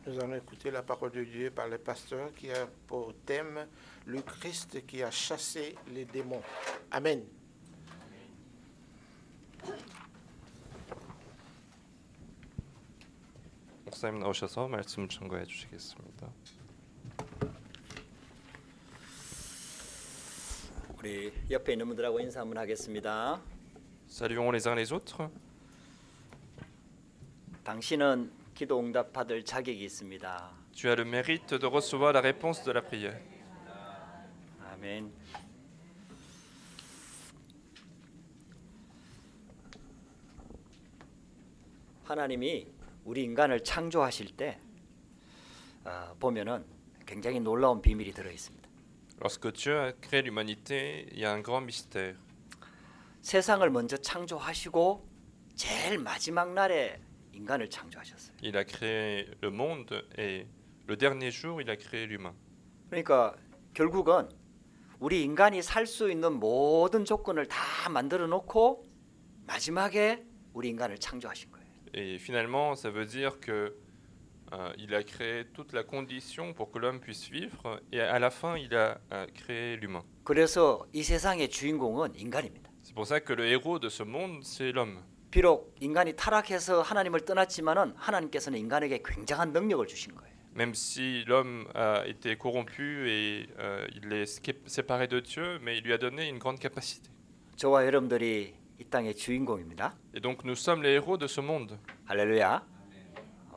Nous allons écouter la parole de Dieu par le pasteur qui a pour thème le Christ qui a chassé les démons. Amen. 목사님 나오셔서 말씀 증거해 주시겠습니다. 우리 옆에 있는 분들하고 인사 한번 하겠습니다. Saluons les uns les autres. 당신은 기도 응답 받을 자격이 있습니다. Tu as le mérite de recevoir la réponse de la prière. 아멘. 하나님이 우리 인간을 창조하실 때 보면은 굉장히 놀라운 비밀이 들어 있습니다. Lorsque Dieu a créé l'humanité, il y a un grand mystère. 세상을 먼저 창조하시고 제일 마지막 날에 인간을 창조하셨어요. Il a créé le monde et le dernier jour, il a créé l'humain. 그러니까 결국은 우리 인간이 살 수 있는 모든 조건을 다 만들어 놓고 마지막에 우리 인간을 창조하신 거예요. Et finalement, ça veut dire que il a créé toute la condition pour que l'homme puisse vivre et à la fin, il a créé l'humain. 그래서 이 세상의 주인공은 인간입니다. C'est pour ça que le héros de ce monde, c'est l'homme. 비록 인간이 타락해서 하나님을 떠났지만은 하나님께서는 인간에게 굉장한 능력을 주신 거예요. Même si l'homme a été corrompu et il est séparé de Dieu, mais il lui a donné une grande capacité. 저와 여러분들이 이 땅의 주인공입니다. Et donc nous sommes les héros de ce monde. 할렐루야.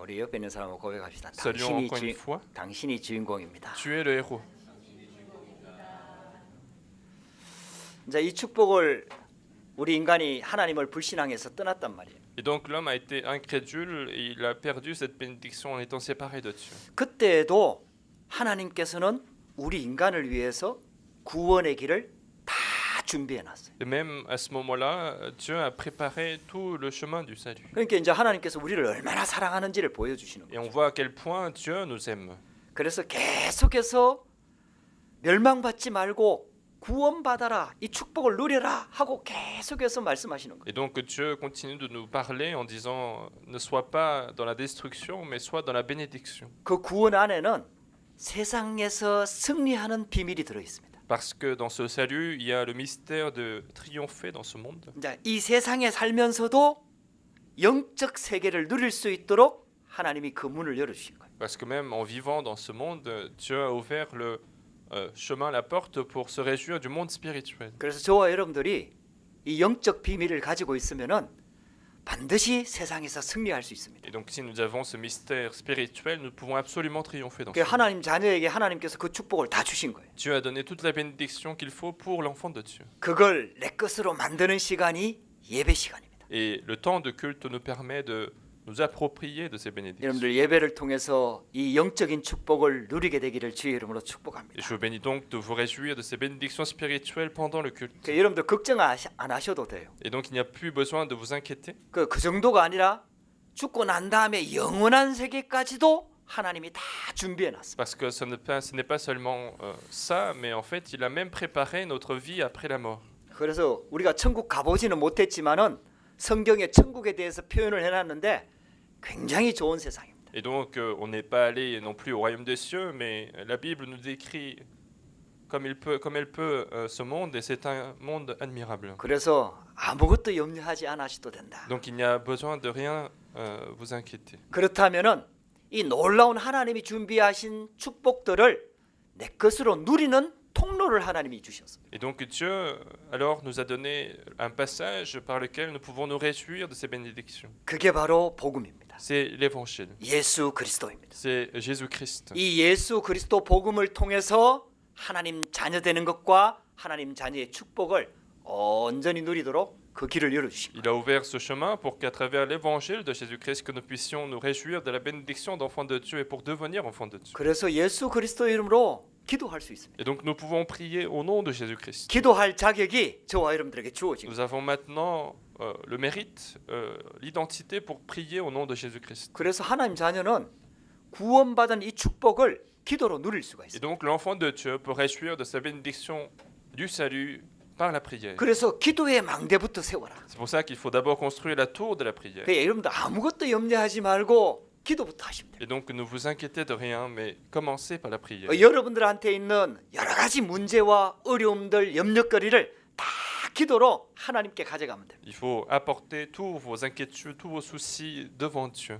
우리 옆에 있는 사람하고 고백합시다. Saluons encore une fois. 당신이 주인공입니다. Tu es le héros. 이제 이 축복을 우리 인간이 하나님을 불신앙해서 떠났단 말이에요. Et donc l'homme a été incrédule et il a perdu cette bénédiction en étant séparé de Dieu. 그때에도 하나님께서는 우리 인간을 위해서 구원의 길을 다 준비해 놨어요. Et même à ce moment-là, Dieu a préparé tout le chemin du salut. 그러니까 이제 하나님께서 우리를 얼마나 사랑하는지를 보여주시는 Et 거예요. on voit à quel point Dieu nous aime. 그래서 계속해서 멸망받지 말고 구원받아라, 이 축복을 누려라 하고 계속해서 말씀하시는 거예요. Et donc Dieu continue de nous parler en disant ne sois pas dans la destruction, mais sois dans la bénédiction. 그 구원 안에는 세상에서 승리하는 비밀이 들어 있습니다. Parce que dans ce salut, il y a le mystère de triompher dans ce monde. 자, 이 세상에 살면서도 영적 세계를 누릴 수 있도록 하나님이 그 문을 열어주신 거예요. Parce que même en vivant dans ce monde, Dieu a ouvert le chemin, la porte pour se réjouir du monde spirituel. 그래서 저와 여러분들이 이 영적 비밀을 가지고 있으면은 반드시 세상에서 승리할 수 있습니다. Et donc si nous avons ce mystère spirituel, nous pouvons absolument triompher dans 그 ce monde. 하나님 자녀에게 하나님께서 그 축복을 다 주신 거예요. Dieu a donné toute la bénédiction qu'il faut pour l'enfant de Dieu. 그걸 내 것으로 만드는 시간이 예배 시간입니다. Et le temps de culte nous permet de nous approprier de ces bénédictions. 여러분들 예배를 통해서 이 영적인 축복을 누리게 되기를 주의 이름으로 Et 축복합니다. je vous bénis donc de vous réjouir de ces bénédictions spirituelles pendant le culte. 그 여러분들 걱정 안 하셔도 돼요. Et donc il n'y a plus besoin de vous inquiéter. 그 정도가 아니라 죽고 난 다음에 영원한 세계까지도 하나님이 다 준비해 놨습니다. Parce que ce n'est pas seulement ça, mais en fait il a même préparé notre vie après la mort. 그래서 우리가 천국 가보지는 못했지만은 성경에 천국에 대해서 표현을 해놨는데 굉장히 좋은 세상입니다. Et donc on n'est pas allé non plus au royaume des cieux, mais la Bible nous décrit comme elle peut ce monde, et c'est un monde admirable. 그래서 아무것도 염려하지 않으셔도 된다. Donc il n'y a besoin de rien vous inquiéter. 그렇다면은 이 놀라운 하나님이 준비하신 축복들을 내 것으로 누리는 통로를 하나님이 주셨습니다. Et donc Dieu alors nous a donné un passage par lequel nous pouvons nous réjouir de ces bénédictions. 그게 바로 복음입니다. C'est l'évangile. 예수 그리스도입니다. C'est Jésus-Christ. 이 예수 그리스도 복음을 통해서 하나님 자녀 되는 것과 하나님 자녀의 축복을 온전히 누리도록 그 길을 열어주신 Il 거예요. a ouvert ce chemin pour qu'à travers l'évangile de Jésus-Christ que nous puissions nous réjouir de la bénédiction d'enfants de Dieu et pour devenir enfants de Dieu. 그래서 예수 그리스도 이름으로 기도할 수 있습니다. Et donc nous pouvons prier au nom de Jésus-Christ. 기도할 자격이 저와 여러분들에게 주어진 거예요. Nous avons maintenant le mérite, l'identité pour prier au nom de Jésus-Christ. 그래서 하나님 자녀는 구원받은 이 축복을 기도로 누릴 수가 Et 있어요. donc l'enfant de Dieu peut réjouir de sa bénédiction du salut par la prière. 그래서 기도의 망대부터 세워라. C'est pour ça qu'il faut d'abord construire la tour de la prière. 그러니까 여러분들 아무것도 염려하지 말고 기도부터 하시면 돼요. Et donc ne vous inquiétez de rien, mais commencez par la prière. 여러분들한테 있는 여러 가지 문제와 어려움들, 염려거리를 다 기도로 하나님께 가져가면 됩니다. Il faut apporter tous vos inquiétudes, tous vos soucis devant Dieu.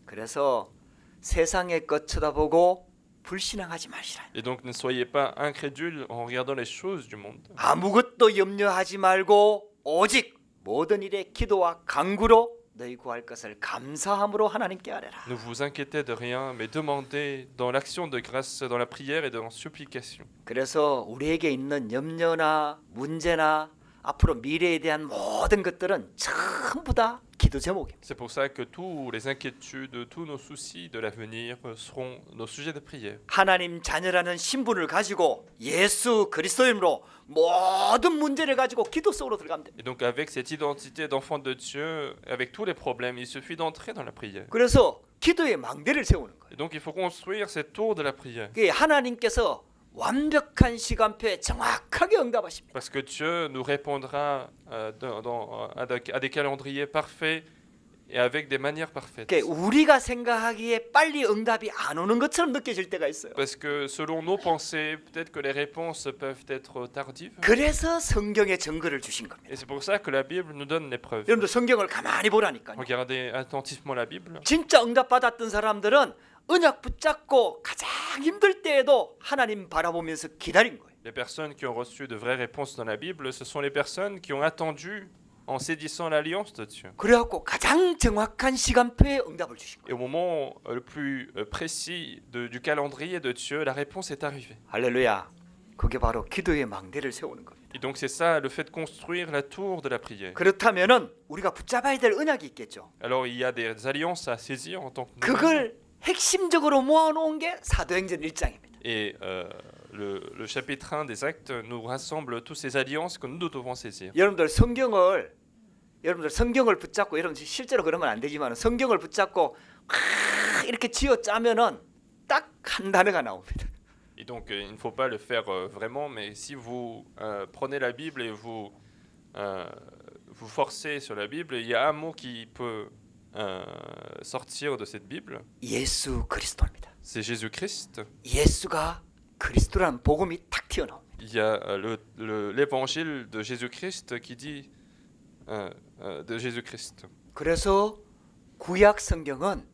그래서 세상의 것 쳐다보고 불신앙하지 마시라. Et donc ne soyez pas incrédules en regardant les choses du monde. 아무것도 염려하지 말고 오직 모든 일에 기도와 간구로 너희 구할 것을 감사함으로 하나님께 아뢰라. Ne vous inquiétez de rien, mais demandez dans l'action de grâce, dans la prière et dans la supplication. 그래서 우리에게 있는 염려나 문제나 앞으로 미래에 대한 모든 것들은 전부 다 기도 제목입니다. C'est pour ça que tous les inquiétudes, tous nos soucis de l'avenir seront nos sujets de prière. 하나님 자녀라는 신분을 가지고 예수 그리스도 이름으로 모든 문제를 가지고 기도 속으로 들어가면 됩니다. Et donc avec cette identité d'enfant de Dieu, avec tous les problèmes, il suffit d'entrer dans la prière. 그래서 기도의 망대를 세우는 거예요. Et donc il faut construire cette tour de la prière. 그게 하나님께서 완벽한 시간표에 정확하게 응답하십니다. Parce que Dieu nous répondra à des calendriers parfaits et avec des manières parfaites. 그게 우리가 생각하기에 빨리 응답이 안 오는 것처럼 느껴질 때가 있어요. Parce que selon nos pensées, peut-être que les réponses peuvent être tardives. 그래서 성경에 증거를 주신 겁니다. Et c'est pour ça que la Bible nous donne les preuves. 여러분들 성경을 가만히 보라니까요. Regardez attentivement la Bible. 진짜 응답 받았던 사람들은 언약 붙잡고 가장 힘들 때에도 하나님 바라보면서 기다린 거예요. Les personnes qui ont reçu de vraies réponses dans la Bible, ce sont les personnes qui ont attendu en saisissant l'alliance de Dieu. 그래갖고 가장 정확한 시간표에 응답을 주신 Et 거예요. au moment le plus précis du calendrier de Dieu, la réponse est arrivée. 할렐루야. 그게 바로 기도의 망대를 세우는 겁니다. Et donc c'est ça, le fait de construire la tour de la prière. 그렇다면은 우리가 붙잡아야 될 언약이 있겠죠. Alors il y a des alliances à saisir en tant que nous. 그걸 핵심적으로 모아놓은 게 사도행전 1장입니다. Et le chapitre 1 des Actes nous rassemble toutes ces alliances que nous devons saisir. 여러분들 성경을 붙잡고 여러분 실제로 그러면 안 되지만 성경을 붙잡고 이렇게 쥐어 짜면은 딱 한 단어가 나옵니다. Et donc il ne faut pas le faire vraiment, mais si vous prenez la Bible et vous forcez sur la Bible, il y a un mot qui peut sortir de cette Bible. 예수 그리스도입니다. C'est Jésus-Christ. 예수가 그리스도라는 복음이 탁 튀어나옵니다. Il y a l'évangile de Jésus-Christ qui dit de Jésus-Christ. 그래서 구약 성경은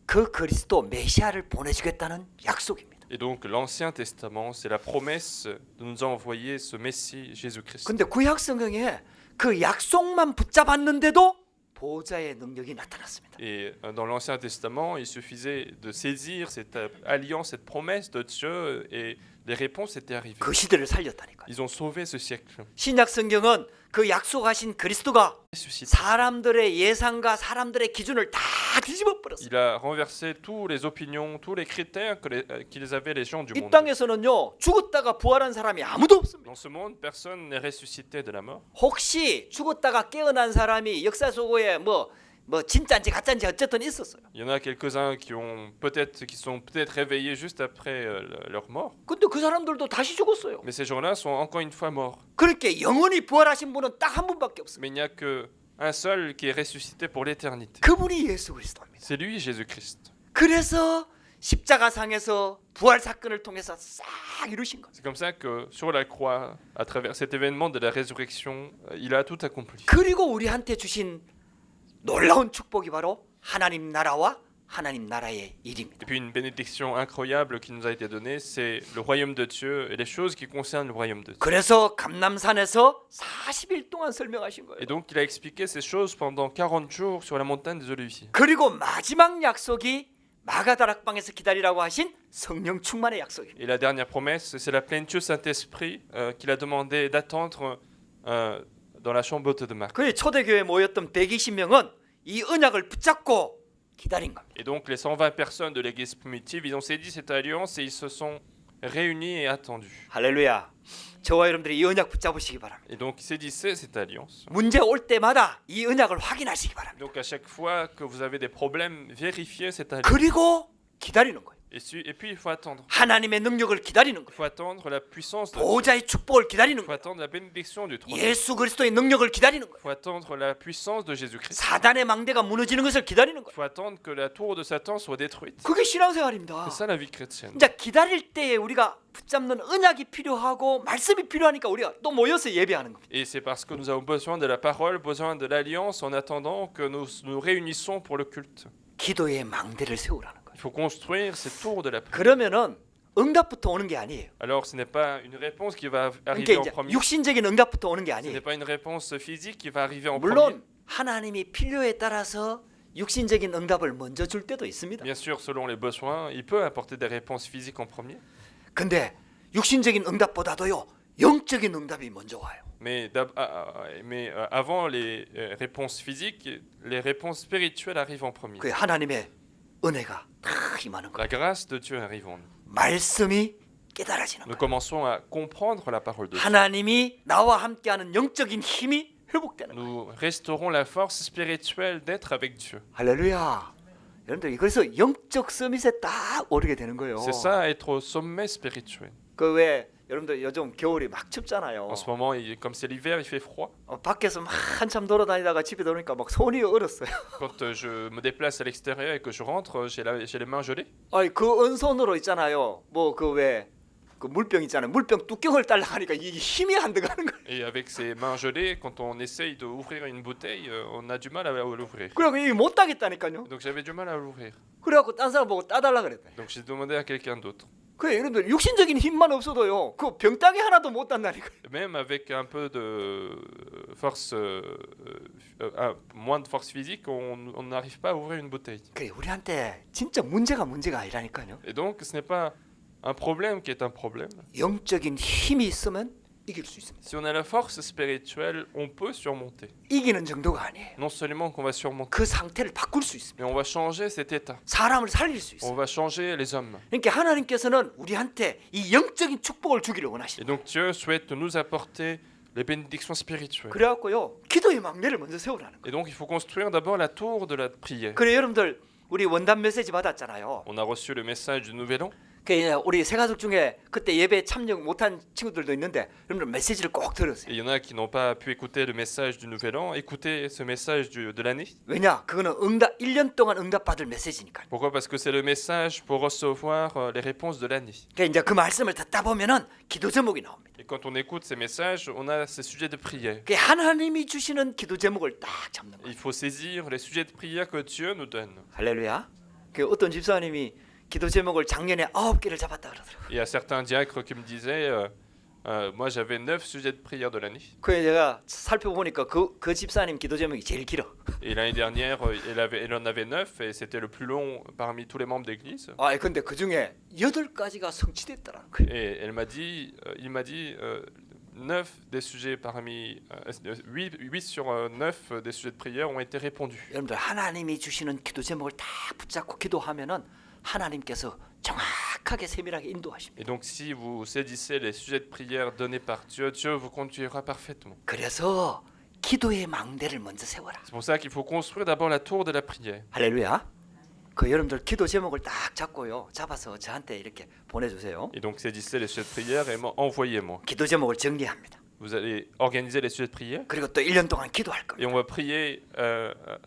그 그리스도 메시아를 보내주겠다는 약속입니다. Et donc l'Ancien Testament, c'est la promesse de nous envoyer ce Messie Jésus-Christ. 근데 구약 성경에 그 약속만 붙잡았는데도 보호자의 능력이 나타났습니다. Et dans l'Ancien Testament, il suffisait de saisir cette alliance, cette promesse de Dieu, et les réponses étaient arrivées. 그 시대를 살렸다니까요. Ils ont sauvé ce siècle. 신약 성경은 그 약속하신 그리스도가 Ressuscité. 사람들의 예상과 사람들의 기준을 다 뒤집어 버렸어요. Il a renversé tous les opinions, tous les critères qu'ils avaient les gens du 이 monde. 땅에서는요 죽었다가 부활한 사람이 아무도 없습니다. Dans ce monde, personne n'est ressuscité de la mort. 혹시 죽었다가 깨어난 사람이 역사 속에 뭐 진짜인지 가짜인지 어쨌든 있었어요. Il y en a quelques-uns qui sont peut-être réveillés juste après leur mort. 근데 그 사람들도 다시 죽었어요. Mais ces gens-là sont encore une fois morts. 그렇게 영원히 부활하신 분은 딱 한 분밖에 없습니다. Mais il n'y a qu'un seul qui est ressuscité pour l'éternité. 그분이 예수 그리스도입니다. C'est lui, Jésus-Christ. 그래서 십자가상에서 부활 사건을 통해서 싹 이루신 것. C'est comme ça que sur la croix, à travers cet événement de la résurrection, il a tout accompli. 그리고 우리한테 주신 놀라운 축복이 바로 하나님 나라와 하나님 나라의 일입니다. Et puis une bénédiction incroyable qui nous a été donnée, c'est le royaume de Dieu et les choses qui concernent le royaume de Dieu. 그래서 감람산에서 40일 동안 설명하신 거예요. Et donc il a expliqué ces choses pendant 40 jours sur la montagne des Oliviers. 그리고 마지막 약속이 마가다락방에서 기다리라고 하신 성령 충만의 약속입니다. Et la dernière promesse, c'est la plénitude Saint-Esprit qu'il a demandé d'attendre dans la chambre haute de Marc. 그 초대교회에 모였던 120명은 이 언약을 붙잡고 기다린 겁니다. Et donc les 120 personnes de l'église primitive, ils ont saisi cette alliance et ils se sont réunis et attendus. 할렐루야. 저와 여러분들이 이 언약 붙잡으시기 바랍니다. Et donc saisissez cette alliance. 문제 올 때마다 이 언약을 확인하시기 바랍니다. Donc à chaque fois que vous avez des problèmes, vérifiez cette alliance. 그리고 기다리는 거예요. Et puis il faut attendre. 하나님의 능력을 기다리는 Il 거예요. faut attendre la puissance de Dieu. 보호자의 축복을 기다리는 Il faut 거예요. attendre la bénédiction du trône. 예수 그리스도의 능력을 기다리는 Il 거예요. faut attendre la puissance de Jésus-Christ. 사단의 망대가 무너지는 것을 기다리는 Il 거예요. faut attendre que la tour de Satan soit détruite. 그게 신앙생활입니다. C'est ça la vie chrétienne. 이제 기다릴 때에 우리가 붙잡는 언약이 필요하고 말씀이 필요하니까 우리가 또 모여서 예배하는 겁니다. Et c'est parce que nous avons besoin de la parole, besoin de l'alliance en attendant que nous nous réunissons pour le culte. 기도의 망대를 세우라는 거예요. Il faut construire ces tours de la prière. 그러면은 응답부터 오는 게 아니에요. Alors ce n'est pas une réponse qui va 그러니까 arriver en 이제 premier. 육신적인 응답부터 오는 게 Ce n'est 아니에요. pas une réponse physique qui va arriver en premier. 물론 하나님이 필요에 따라서 육신적인 응답을 먼저 줄 때도 있습니다. Bien sûr, selon les besoins, il peut apporter des réponses physiques en premier. 근데 육신적인 응답보다도요 영적인 응답이 먼저 와요. Mais avant les réponses physiques, les réponses spirituelles arrivent en premier. 그 하나님의 은혜가 다 임하는 거예요. La grâce de Dieu arrive en nous. 말씀이 깨달아지는 Nous 거예요. commençons à comprendre la parole de Dieu. 하나님이 나와 함께하는 영적인 힘이 회복되는 거예요. Nous restaurons la force spirituelle d'être avec Dieu. 할렐루야. 여러분들 그래서 영적 서밋에 딱 오르게 되는 거예요. C'est ça, être au sommet spirituel. 그 왜 여러분들 요즘 겨울이 막 춥잖아요. En ce moment, comme c'est l'hiver, il fait froid. 밖에서 막 한참 돌아다니다가 집에 들어오니까 막 손이 얼었어요. Quand je me déplace à l'extérieur et que je rentre, j'ai les mains gelées. 아니 그 은손으로 있잖아요. 뭐 그 왜 그 물병 있잖아요. 물병 뚜껑을 딸라가니까 이게 힘이 안 들어가는 거예요. Et avec ces mains gelées, quand on essaye d'ouvrir une bouteille, on a du mal à l'ouvrir. 그래갖고 이게 못 따겠다니까요. Donc j'avais du mal à l'ouvrir. 그래갖고 딴 사람 보고 따달라 그랬대. Donc j'ai demandé à quelqu'un d'autre. 그 여러분들 육신적인 힘만 없어도요. 그 병따개 하나도 못 딴다니까요. Même avec un peu de force, moins de force physique, on n'arrive pas à ouvrir une bouteille. 그래 우리한테 진짜 문제가 아니라니까요. Et donc ce n'est pas un problème qui est un problème. 영적인 힘이 있으면 이길 수 있습니다. Si on a la force spirituelle, on peut surmonter. 이기는 정도가 아니에요. Non seulement qu'on va surmonter, 그 상태를 바꿀 수 있습니다. mais on va changer cet état. 사람을 살릴 수 있어요. On va changer les hommes. 그러니까 하나님께서는 우리한테 이 영적인 축복을 주기를 Et 원하시는. donc Dieu souhaite nous apporter les bénédictions spirituelles. 그래갖고요 기도의 망대를 먼저 세우라는 거예요. Et donc il faut construire d'abord la tour de la prière. 그래 여러분들 우리 원단 메시지 받았잖아요. On a reçu le message du Nouvel An. 그 우리 새가족 중에 그때 예배 참여 못한 친구들도 있는데 여러분들 메시지를 꼭 들으세요. Et il y en a qui n'ont pas pu écouter le message du Nouvel An. Écoutez ce message de l'année. 왜냐? 그거는 응답 1년 동안 응답받을 메시지니까. Pourquoi? Parce que c'est le message pour recevoir les réponses de l'année. 그러니까 이제 그 말씀을 듣다 보면은 기도 제목이 나옵니다. Et quand on écoute ces messages, on a ces sujets de prière. 그 하나님이 주시는 기도 제목을 딱 잡는 거예요. Il faut saisir les sujets de prière que Dieu nous donne. 할렐루야. 그 어떤 집사님이 기도 제목을 작년에 9개를 잡았다 그러더라고요. Il y a certains diacres qui me disaient, moi j'avais 9 sujets de prière de l'année. 그래 제가 살펴보니까 그 집사님 기도 제목이 제일 길어. Et l'année dernière, elle en avait 9 et c'était le plus long parmi tous les membres d'église. 아, 근데 그 중에 8가지가 성취됐다라는 거예요. Et il m'a dit 9 des sujets parmi 8 sur 9 des sujets de prière ont été répondus. 여러분들 하나님이 주시는 기도 제목을 다 붙잡고 기도하면은 하나님께서 정확하게 세밀하게 인도하십니다. Et donc si vous saisissez les sujets de prière donnés par Dieu, Dieu vous conduira parfaitement. 그래서 기도의 망대를 먼저 세워라. C'est pour ça qu'il faut construire d'abord la tour de la prière. 할렐루야. 그 여러분들 기도 제목을 딱 잡고요. 잡아서 저한테 이렇게 보내주세요. Et donc saisissez les sujets de prière et envoyez-moi. 기도 제목을 정리합니다. Vous allez organiser les sujets de prière 그리고 또 1년 동안 기도할 겁니다. et on va prier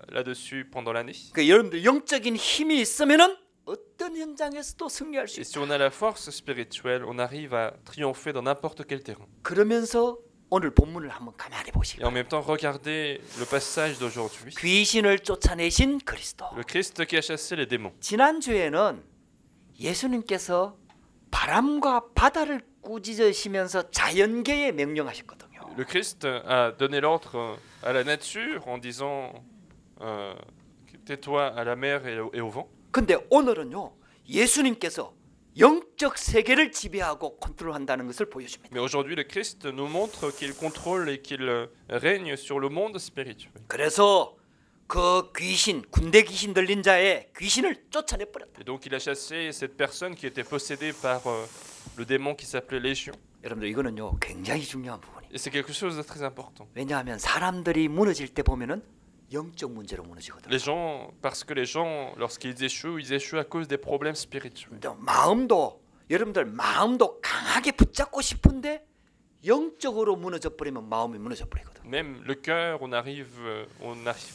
là-dessus pendant l'année. 그 여러분들 영적인 힘이 있으면은 어떤 현장에서도 승리할 수 Et 있어요. si on a la force spirituelle, on arrive à triompher dans n'importe quel terrain. 그러면서 오늘 본문을 한번 가만히 보시기 Et en 바랍니다. même temps, regardez le passage d'aujourd'hui. 귀신을 쫓아내신 그리스도. Le Christ qui a chassé les démons. 지난주에는 예수님께서 바람과 바다를 꾸짖으시면서 자연계에 명령하셨거든요. Le Christ a donné l'ordre à la nature en disant tais-toi à la mer et au vent. 근데 오늘은요. 예수님께서 영적 세계를 지배하고 컨트롤한다는 것을 보여줍니다. Mais aujourd'hui, le Christ nous montre qu'il contrôle et qu'il règne sur le monde spirituel. 그래서 그 귀신, 군대 귀신 들린 자의 귀신을 쫓아내 버렸다. Et donc il a chassé cette personne qui était possédée par le démon qui s'appelait Légion. 여러분들 이거는요. 굉장히 중요한 부분이에요. Et c'est quelque chose de très important. 왜냐하면 사람들이 무너질 때 보면은 영적 문제로 무너지거든. Les gens, parce que les gens, lorsqu'ils ils échouent à cause des problèmes spirituels. 마음도 여러분들 마음도 강하게 붙잡고 싶은데 영적으로 무너져 버리면 마음이 무너져 버리거든. Même le cœur, on n'arrive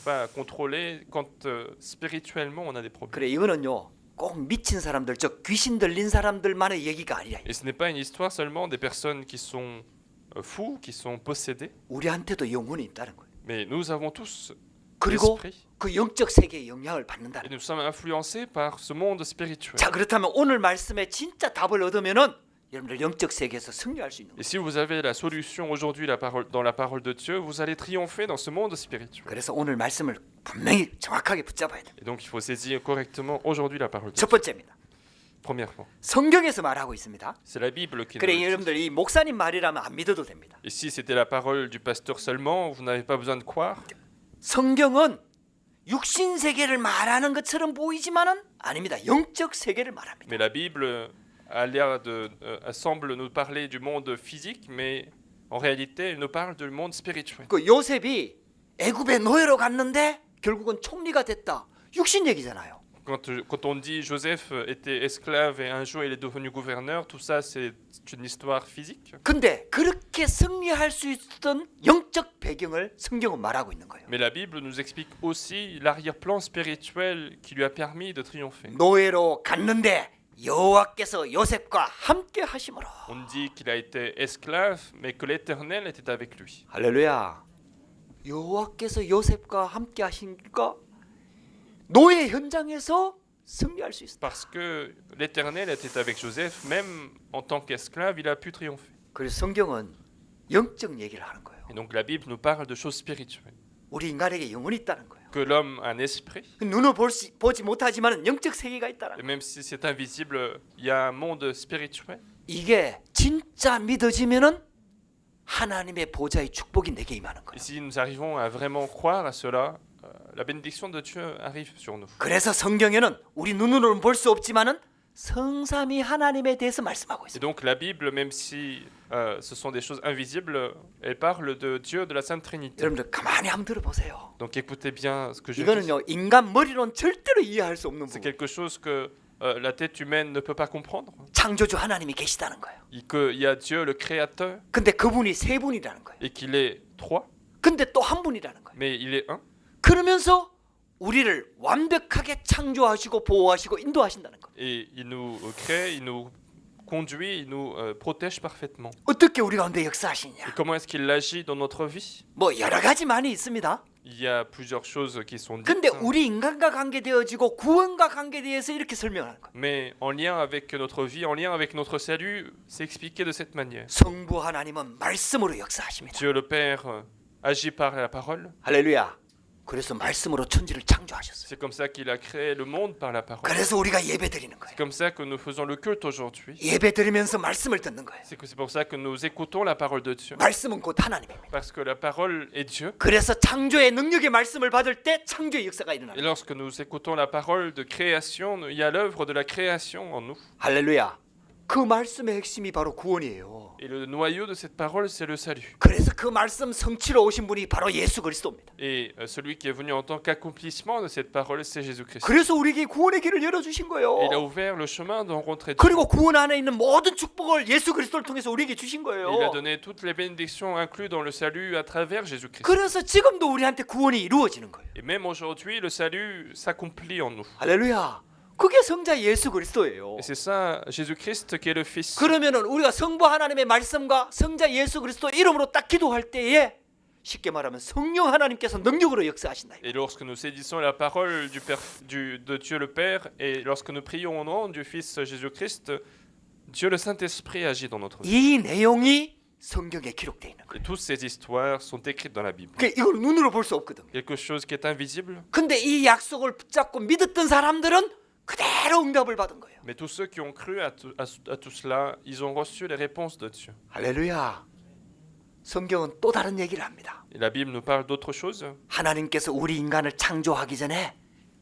pas à contrôler quand spirituellement on a des problèmes. 그래 이거는요 꼭 미친 사람들, 저 귀신 들린 사람들만의 얘기가 아니라 Et ce n'est pas une histoire seulement des personnes qui sont fous, qui sont possédés, 우리한테도 영혼이 있다는 거예요. mais nous avons tous 그리고 l'esprit 그 영적 세계의 영향을 et 받는다는 nous sommes influencés par ce monde spirituel. 자 그렇다면 오늘 말씀에 진짜 답을 얻으면은 여러분들 영적 세계에서 승리할 수 있는 Et 거예요. si vous avez la solution aujourd'hui dans la parole de Dieu, vous allez triompher dans ce monde spirituel. 그래서 오늘 말씀을 분명히 정확하게 붙잡아야 돼요. Et donc il faut saisir correctement aujourd'hui la parole de 첫 Dieu. 번째입니다. Premièrement, 성경에서 말하고 있습니다. c'est la Bible qui nous 그래 le dit. 여러분들 이 목사님 말이라면 안 믿어도 됩니다. Et si c'était la parole du pasteur seulement, vous n'avez pas besoin de croire. 성경은 육신 세계를 말하는 것처럼 보이지만은 아닙니다. 영적 세계를 말합니다. Mais la Bible a l'air semble nous parler du monde physique, mais en réalité, elle nous parle du monde spirituel. 그 요셉이 애굽에 노예로 갔는데 결국은 총리가 됐다. 육신 얘기잖아요. Quand on dit Joseph était esclave et un jour il est devenu gouverneur, tout ça c'est une histoire physique. 근데 그렇게 승리할 수 있었던 영적 배경을 성경은 말하고 있는 거예요. Mais la Bible nous explique aussi l'arrière-plan spirituel qui lui a permis de triompher. 노예로 갔는데 여호와께서 요셉과 함께 하심으로. On dit qu'il a été esclave, mais que l'Éternel était avec lui. 할렐루야. 여호와께서 요셉과 함께 하시니까 노예 현장에서 승리할 수 있었다. Parce que l'Éternel était avec Joseph, même en tant qu'esclave, il a pu triompher. 그래서 성경은 영적 얘기를 하는 거예요. Et donc la Bible nous parle de choses spirituelles. 우리 인간에게 영혼이 있다는 거예요. Que l'homme a un esprit, 눈으로 보지 못하지만 영적 세계가 있다는 et 거예요. même si c'est invisible, il y a un monde spirituel. 이게 진짜 믿어지면은 하나님의 보좌의 축복이 내게 임하는 Et 거예요. si nous arrivons à vraiment croire à cela, la bénédiction de Dieu arrive sur nous. 그래서 성경에는 우리 눈으로는 볼 수 없지만은 성삼위 하나님에 대해서 말씀하고 Et 있어요. donc la Bible, même si ce sont des choses invisibles, elle parle de Dieu, de la Sainte Trinité. 여러분들 가만히 한번 들어보세요. Donc écoutez bien ce que je dis. 이거는요 인간 머리로는 절대로 이해할 수 없는 C'est 부분. quelque chose que la tête humaine ne peut pas comprendre. 창조주 하나님이 계시다는 거예요. Qu'il y a Dieu, le Créateur, 근데 그분이 세 분이라는 거예요. et qu'il est trois, 근데 또 한 분이라는 거예요. mais il est un. 그러면서 우리를 완벽하게 창조하시고 보호하시고 인도하신다는 거예요. Et il nous crée, il nous conduit, il nous protège parfaitement. 어떻게 우리 가운데 Et 역사하시냐? comment est-ce qu'il agit dans notre vie? 뭐 여러 가지 많이 있습니다. Il y a plusieurs choses qui sont dites, 근데 우리 인간과 관계되어지고 구원과 관계되어서 이렇게 설명하는 거예요. mais en lien avec notre vie, en lien avec notre salut, c'est expliqué de cette manière. 성부 하나님은 말씀으로 역사하십니다. Dieu le Père agit par la parole. 할렐루야. 그래서 말씀으로 천지를 창조하셨어요. C'est comme ça qu'il a créé le monde par la parole. 그래서 우리가 예배 드리는 거예요. C'est comme ça que nous faisons le culte aujourd'hui. 예배 드리면서 말씀을 듣는 거예요. C'est pour ça que nous écoutons la parole de Dieu. 말씀은 곧 하나님입니다. Parce que la parole est Dieu. 그래서 창조의 능력의 말씀을 받을 때 창조의 역사가 Et 일어납니다. lorsque nous écoutons la parole de création, il y a l'œuvre de la création en nous. 할렐루야. 그 말씀의 핵심이 바로 구원이에요. Et le noyau de cette parole, c'est le salut. 그래서 그 말씀 성취로 오신 분이 바로 예수 그리스도입니다. Et celui qui est venu en tant qu'accomplissement de cette parole, c'est Jésus-Christ. 그래서 우리에게 구원의 길을 열어주신 거예요. Il a ouvert le chemin de rencontrer Dieu. 그리고 구원 안에 있는 모든 축복을 예수 그리스도를 통해서 우리에게 주신 거예요. Il a donné toutes les bénédictions incluses dans le salut à travers Jésus-Christ. 그래서 지금도 우리한테 구원이 이루어지는 거예요. Et même aujourd'hui, le salut s'accomplit en nous. 할렐루야. 그게 성자 예수 그리스도예요. Et c'est ça, Jésus-Christ qui est le Fils. 그러면은 우리가 성부 하나님의 말씀과 성자 예수 그리스도 이름으로 딱 기도할 때에 쉽게 말하면 성령 하나님께서 능력으로 역사하신다. Et lorsque nous saisissons la parole de Dieu le Père, et lorsque nous prions au nom du Fils Jésus-Christ, Dieu le Saint-Esprit agit dans notre vie. 이 내용이 성경에 기록되어 있는 거예요. Et toutes ces histoires sont écrites dans la Bible. 이걸 눈으로 볼 수 없거든. Quelque chose qui est invisible. 근데 이 약속을 붙잡고 믿었던 사람들은 그대로 응답을 받은 거예요. Mais tous ceux qui ont cru à tout cela, ils ont reçu les réponses de Dieu. 할렐루야. 성경은 또 다른 얘기를 합니다. Et la Bible nous parle d'autre chose. 하나님께서 우리 인간을 창조하기 전에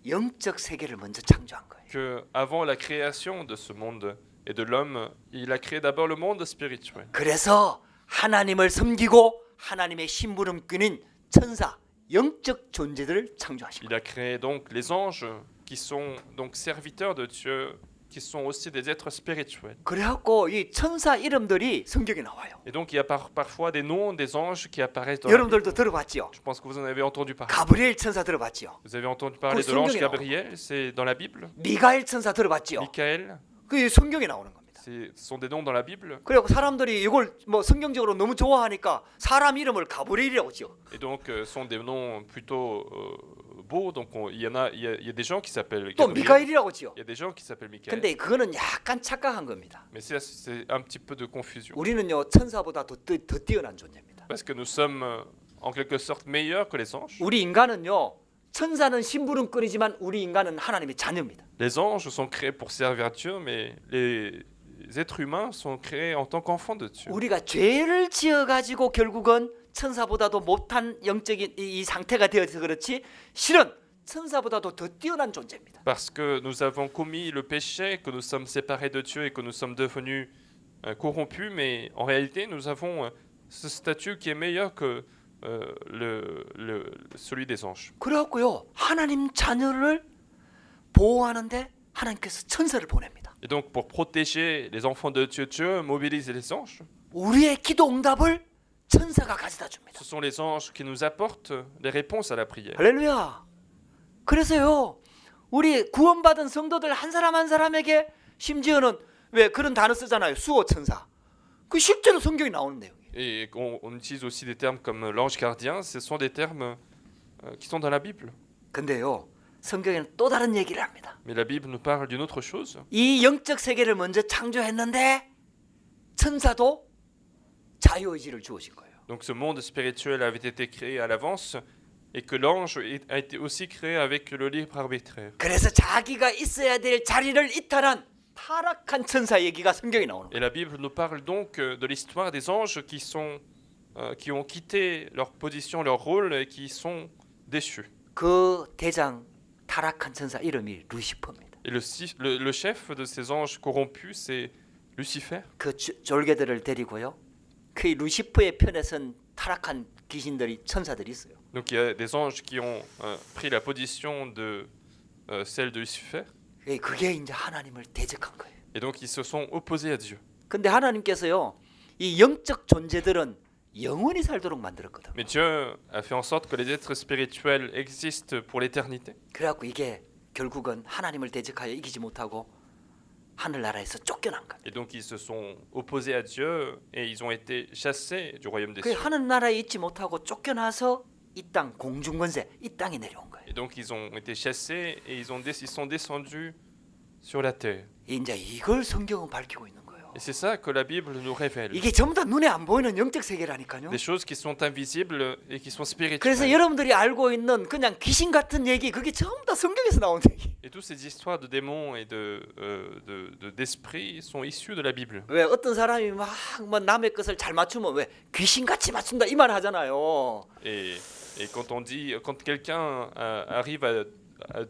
영적 세계를 먼저 창조한 거예요. Que avant la création de ce monde et de l'homme, il a créé d'abord le monde spirituel. 그래서 하나님을 섬기고 하나님의 심부름 꾼인 천사 영적 존재들을 창조하신 거예요. Il a créé donc les anges qui sont donc serviteurs de Dieu, qui sont aussi des êtres spirituels. 그래갖고 이 천사 이름들이 성경에 나와요. Et donc il y a parfois des noms des anges qui apparaissent dans la Bible. 여러분들도 들어봤지요? Je pense que vous en avez entendu parler. 가브리엘 천사 들어봤지요? Vous avez entendu parler 그 de l'ange 성경에 Gabriel, c'est dans la Bible. 미가엘 천사 들어봤지요? Michael, 그게 성경에 나오는 겁니다. ce sont des noms dans la Bible. 그리고 사람들이 이걸 뭐 성경적으로 너무 좋아하니까 사람 이름을 가브리엘이라고 지요. Et donc ce sont des noms plutôt beaux. Donc il y a des gens qui s'appellent 또 Gabriel. 미카엘이라고 지요. Il y a des gens qui s'appellent Michael. 근데 그거는 약간 착각한 겁니다. Mais c'est un petit peu de confusion. 우리는요 천사보다 더 뛰어난 존재입니다. Parce que nous sommes en quelque sorte meilleurs que les anges. 우리 인간은요 천사는 심부름꾼이지만 우리 인간은 하나님의 자녀입니다. Les anges sont créés pour servir Dieu, mais les êtres humains sont créés en tant qu'enfants de Dieu. 우리가 죄를 지어가지고 결국은 천사보다도 못한 영적인 이 상태가 되어서 그렇지 실은 천사보다도 더 뛰어난 존재입니다. Parce que nous avons commis le péché, que nous sommes séparés de Dieu et que nous sommes devenus corrompus, mais en réalité nous avons ce statut qui est meilleur que celui des anges. 그래갖고요 하나님 자녀를 보호하는데 하나님께서 천사를 보냅니다. Et donc pour protéger les enfants de Dieu, Dieu mobilise les anges. 우리의 기도 응답을 천사가 가져다 줍니다. Ce sont les anges qui nous apportent les réponses à la prière. 할렐루야. 그래서요 우리 구원받은 성도들 한 사람 한 사람에게 심지어는 왜 그런 단어 쓰잖아요. 수호 천사. 그 실제로 성경에 나오는 내용이에요. Et on utilise aussi des termes comme l'ange gardien. Ce sont des termes qui sont dans la Bible. 근데요 성경에는 또 다른 얘기를 합니다. Mais la Bible nous parle d'une autre chose. 이 영적 세계를 먼저 창조했는데 천사도 자유의지를 주어진 거예요. Donc ce monde spirituel avait été créé à l'avance et que l'ange a été aussi créé avec le libre arbitraire. 그래서 자기가 있어야 될 자리를 이탈한 타락한 천사 얘기가 성경에 나오는 거예요. Et la Bible nous parle donc de l'histoire des anges qui ont quitté leur position, leur rôle et qui sont déchus. 그 대장 타락한 천사 이름이 루시퍼입니다. Et le chef de ces anges corrompus, c'est Lucifer. 그 졸개들을 데리고요. 그 루시퍼의 편에 선 타락한 귀신들이 천사들이 있어요. Donc il y a des anges qui ont pris la position de celle de Lucifer. 그게 이제 하나님을 대적한 거예요. Et donc ils se sont opposés à Dieu. 근데 하나님께서요. 이 영적 존재들은 영원히 살도록 만들었거든. Mais Dieu a fait en sorte que les êtres spirituels existent pour l'éternité. 그래갖고 이게 결국은 하나님을 대적하여 이기지 못하고 하늘나라에서 쫓겨난 거예요. Et donc ils se sont opposés à Dieu et ils ont été chassés du royaume des 그 cieux. 하늘나라에 있지 못하고 쫓겨나서 이 땅 공중권세 이 땅에 내려온 거예요. Et donc ils ont été chassés et ils sont descendus sur la terre. 이제 이걸 성경은 밝히고 있는 거예요. Et c'est ça que la Bible nous révèle. 이게 전부 다 눈에 안 보이는 영적 세계라니까요. Des choses qui sont invisibles et qui sont 그래서 spirituelles. 여러분들이 알고 있는 그냥 귀신 같은 얘기 그게 전부 다 성경에서 나온 얘기. Et toutes ces histoires de démons et d'esprits sont issues de la Bible. 왜 어떤 사람이 막 뭐 남의 것을 잘 맞추면 왜 귀신같이 맞춘다 이 말 하잖아요. Et quand quelqu'un arrive à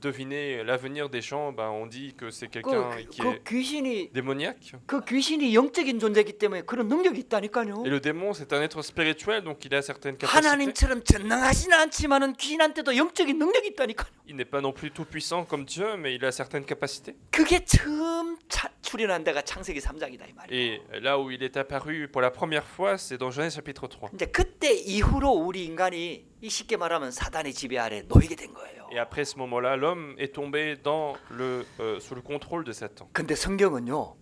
deviner l'avenir des gens, ben on dit que c'est quelqu'un qui 그 est 귀신이 démoniaque. 그 귀신이 영적인 존재이기 때문에 그런 능력이 있다니까요. Et le démon, c'est un être spirituel, donc il a certaines capacités. 하나님처럼 전능하지는 않지만은 귀신한테도 영적인 능력이 있다니까요. Il n'est pas non plus tout puissant comme Dieu, mais il a certaines capacités. 그게 처음 출현한 데가 창세기 3장이다 이 말이에요. Et là où il est apparu pour la première fois, c'est dans Genèse chapitre 3. 이제 그때 이후로 우리 인간이 이 쉽게 말하면 사단의 지배 아래 놓이게 된 거예요. Et après ce moment-là, l'homme est tombé sous le contrôle de Satan. 근데 성경은요.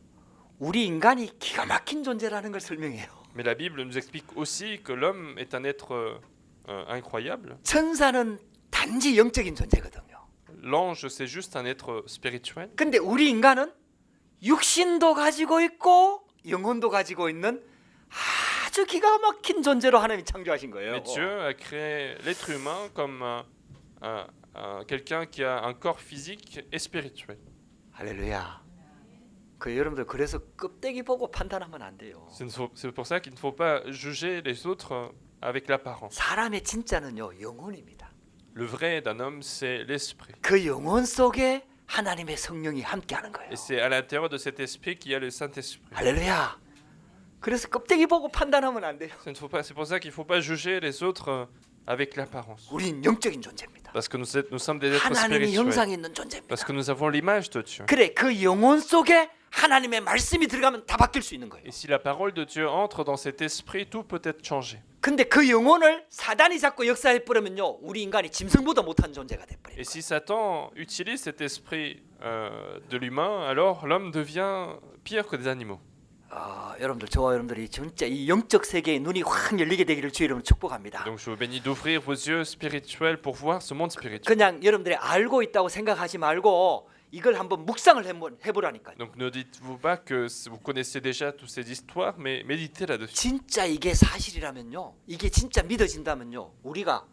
우리 인간이 기가 막힌 존재라는 걸 설명해요. Mais la Bible nous explique aussi que l'homme est un être incroyable. 천사는 단지 영적인 존재거든요. L'ange, c'est juste un être spirituel. 근데 우리 인간은 육신도 가지고 있고 영혼도 가지고 있는 아주 기가 막힌 존재로 하나님이 창조하신 거예요. Mais Dieu a créé l'être humain comme quelqu'un qui a un corps physique et spirituel. 할렐루야. 그 여러분들 그래서 껍데기 보고 판단하면 안 돼요. C'est pour ça qu'il ne faut pas juger les autres avec l'apparence. 사람의 진짜는요 영혼입니다. Le vrai d'un homme, c'est l'esprit. 그 영혼 속에 하나님의 성령이 함께하는 거예요. Et c'est à l'intérieur de cet esprit qu'il y a le Saint-Esprit. 할렐루야. 그래서 껍데기 보고 판단하면 안 돼요. C'est pour ça qu'il ne faut pas juger les autres avec l'apparence. 우린 영적인 존재입니다. Parce que nous sommes des êtres 하나님의 spirituels. 형상이 있는 존재입니다. Parce que nous avons l'image de Dieu. 그래, 그 영혼 속에 하나님의 말씀이 들어가면 다 바뀔 수 있는 거예요. Et si la parole de Dieu entre dans cet esprit, tout peut être changé. 근데 그 영혼을 사단이 잡고 역사해 버리면요, 우리 인간이 짐승보다 못한 존재가 돼 버려요. Et si Satan utilise cet esprit de l'humain, alors l'homme devient pire que des animaux. 여러분들, 저와 여러분들이 진짜 이 영적 세계의 눈이 확 열리게 되기를 주의 이름으로 축복합니다. Donc je vous bénis d'ouvrir vos yeux spirituels pour voir ce monde spirituel. 그냥 여러분들이 알고 있다고 생각하지 말고 이걸 한번 묵상을 해보라니까요. Donc ne dites-vous pas que vous connaissez déjà toutes ces histoires, mais méditez là-dessus. 진짜 이게 사실이라면요, 이게 진짜 믿어진다면요, 우리가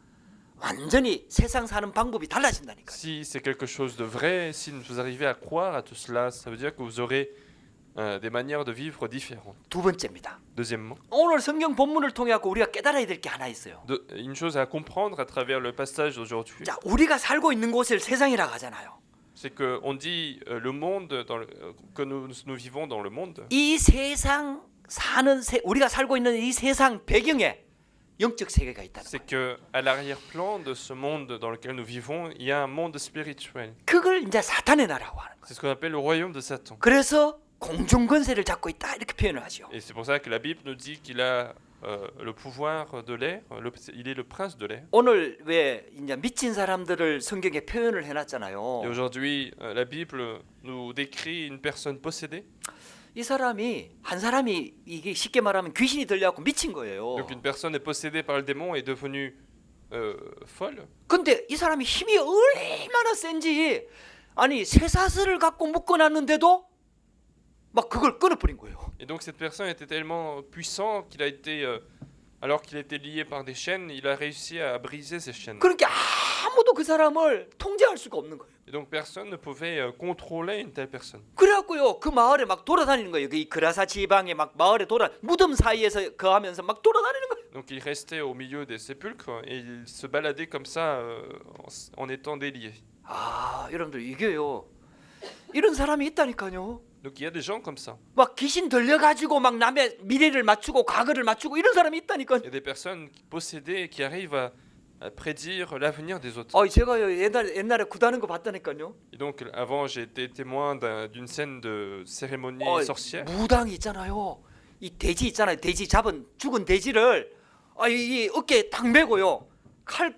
완전히 세상 사는 방법이 달라진다니까요. Si c'est quelque chose de vrai, si vous arrivez à croire à tout cela, ça veut dire que vous aurez des manières de vivre différentes. 두 번째입니다. Deuxièmement, 오늘 성경 본문을 통해 갖고 우리가 깨달아야 될 게 하나 있어요. une chose à comprendre à travers le passage d'aujourd'hui, 자, 우리가 살고 있는 곳을 세상이라고 하잖아요. c'est qu'on dit le monde, que nous vivons dans le monde. 이 세상 우리가 살고 있는 이 세상 배경에 영적 세계가 있다는 C'est 거예요. que à l'arrière-plan de ce monde dans lequel nous vivons, il y a un monde spirituel. 그걸 이제 사탄의 나라고 하는 거예요. C'est ce qu'on appelle le royaume de Satan. 그래서 공중 권세를 잡고 있다 이렇게 표현을 하죠. Et c'est pour ça que la Bible nous dit qu'il a le pouvoir de l'air, il est le prince de l'air. 오늘 왜 이제 미친 사람들을 성경에 표현을 해놨잖아요. Et aujourd'hui, la Bible nous décrit une personne possédée. 이 사람이 한 사람이 이게 쉽게 말하면 귀신이 들려갖고 미친 거예요. Donc une personne est possédée par le démon et est devenue folle. 근데 이 사람이 힘이 얼마나 센지 아니 쇠사슬을 갖고 묶어놨는데도 막 그걸 끊어버린 거예요. Et donc cette personne était tellement puissant qu'il a été, alors qu'il était lié par des chaînes, il a réussi à briser ces chaînes. 그러니까 아무도 그 사람을 통제할 수가 없는 거예요. Et donc personne ne pouvait contrôler une telle personne. 그래갖고요 그 마을에 막 돌아다니는 거예요. 이 그라사 지방에 막 마을에 무덤 사이에서 거하면서 막 돌아다니는 거예요. Donc il restait au milieu des sépulcres et il se baladait comme ça en étant délié. 여러분들 이게요 이런 사람이 있다니까요. Donc il y a des gens comme ça. 막 귀신 들려가지고 막 남의 미래를 맞추고 과거를 맞추고 이런 사람이 있다니까요. Il y a des personnes possédées qui arrivent à prédire l'avenir des autres. 제가요 옛날에 굿하는 거 봤다니까요. Et donc avant j'ai été témoin d'une scène de cérémonie sorcière. 무당이 있잖아요. 이 돼지 있잖아요. 돼지 죽은 돼지를 이 어깨에 딱 메고요. 칼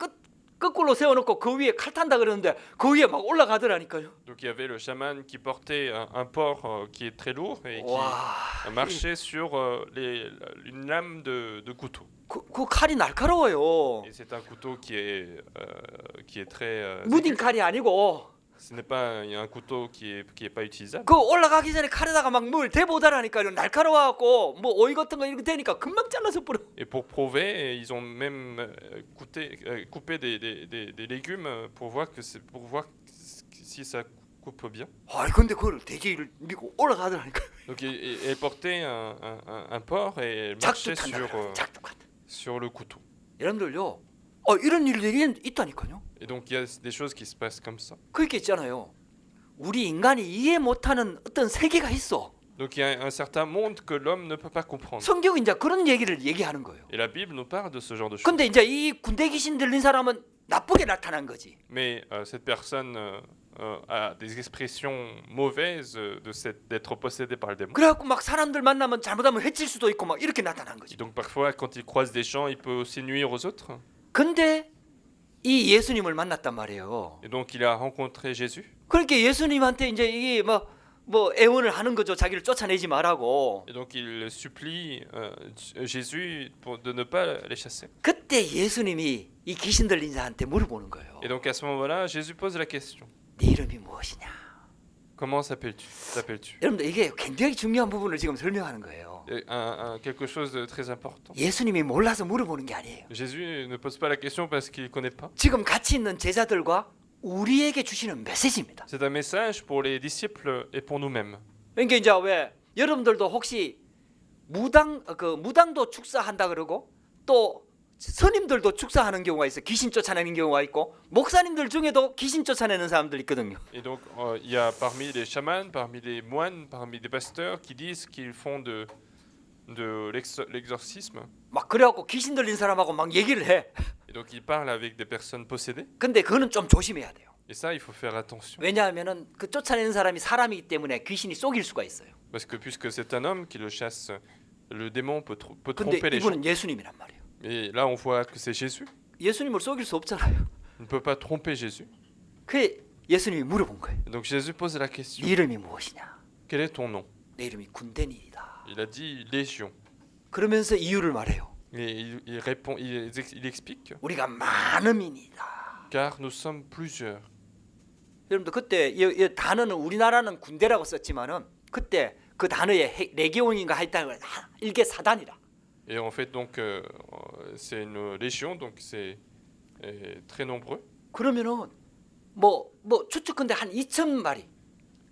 거꾸로 세워놓고 그 위에 칼 탄다 그러는데 그 위에 막 올라가더라니까요. Donc il y avait le chaman qui portait un porc qui est très lourd et qui marchait sur une lame de couteau. 그 칼이 날카로워요. Et c'est un couteau qui est très 무딘 칼이 아니고 ce n'est pas un couteau qui est pas utilisable. 그 올라가기 전에 칼에다가 막 뭘 대보다라니까요. 날카로워갖고 뭐 오이 같은 거 이렇게 되니까 금방 잘라서 뿌려. Et pour prouver, ils ont même coupé des légumes pour voir si ça coupe bien. 근데 그걸 돼지를 밀고 올라가더라니까요. Donc elle portait un porc et elle marchait sur le couteau. 여러분들요, 이런 일들이 있다니까요. Et donc il y a des choses qui se passent comme ça. 그게 있잖아요. 우리 인간이 이해 못하는 어떤 세계가 있어. Donc il y a un certain monde que l'homme ne peut pas comprendre. 성경은 이제 그런 얘기를 얘기하는 거예요. Et la Bible nous parle de ce genre de choses. 근데 이제 이 군대 귀신 들린 사람은 나쁘게 나타난 거지. Mais cette personne a des expressions mauvaises d'être possédée par le démon. 그래갖고 막 사람들 만나면 잘못하면 해칠 수도 있고 막 이렇게 나타난 거지. Donc parfois quand il croise des gens, il peut aussi nuire aux autres. 근데 이 예수님을 만났단 말이에요. Et donc il a rencontré Jésus. 그러니까 예수님한테 이제 이게 뭐 애원을 하는 거죠. 자기를 쫓아내지 말라고. Et donc il supplie Jésus de ne pas les chasser. 그때 예수님이 이 귀신 들린 자한테 물어보는 거예요. Et donc à ce moment-là, Jésus pose la question. 네 이름이 무엇이냐? Comment t'appelles-tu? 여러분들 이게 굉장히 중요한 부분을 지금 설명하는 거예요. Quelque chose de très important. 예수님이 몰라서 물어보는 게 아니에요. Jésus ne pose pas la question parce qu'il ne connaît pas. 지금 같이 있는 제자들과 우리에게 주시는 메시지입니다. C'est un message pour les disciples et pour nous-mêmes. 그러니까 이제 왜 여러분들도 혹시 무당도 축사한다 그러고 또 스님들도 축사하는 경우가 있어. 귀신 쫓아내는 경우가 있고 목사님들 중에도 귀신 쫓아내는 사람들 있거든요. Et donc il y a parmi les chamans, parmi les moines, parmi les pasteurs qui disent qu'ils font de l'exorcisme. 막 그래갖고 귀신 들린 사람하고 막 얘기를 해. Et donc il parle avec des personnes possédées. 근데 그거는 좀 조심해야 돼요. Et ça, il faut faire attention. 왜냐하면은 그 쫓아내는 사람이 사람이기 때문에 귀신이 속일 수가 있어요. Parce que puisque c'est un homme qui le chasse, le démon peut 근데 tromper les gens. 이분은 예수님이란 말이에요. Et là, on voit que c'est Jésus. 예수님을 속일 수 없잖아요. On ne peut pas tromper Jésus. 그 예수님이 물어본 거예요. Et donc Jésus pose la question. 네 이름이 무엇이냐? Quel est ton nom? 내 이름이 군대니이다. Il a dit Légion. 그러면서 이유를 말해요. Et il répond, il explique. 우리가 많음이니이다. Car nous sommes plusieurs. 여러분들 그때 이 단어는 우리나라는 군대라고 썼지만은 그때 그 단어에 레기온인가 했다는 일개 사단이라. Et en fait, donc, c'est une légion, donc c'est très nombreux. 그러면은 뭐 추측컨대 한 2,000마리.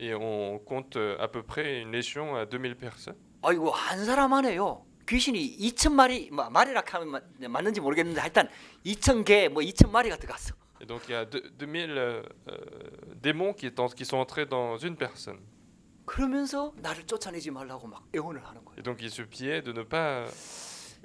Et on compte à peu près une légion à 2000 personnes. 아이고 한 사람 안에요. 귀신이 2,000마리 말이라 하면 맞는지 모르겠는데 하여튼 2,000개 뭐 2,000마리가 들어갔어. Et donc il y a 2000 démons qui sont entrés dans une personne. 그러면서 나를 쫓아내지 말라고 막 애원을 하는 거예요. Et donc il suppliait de ne pas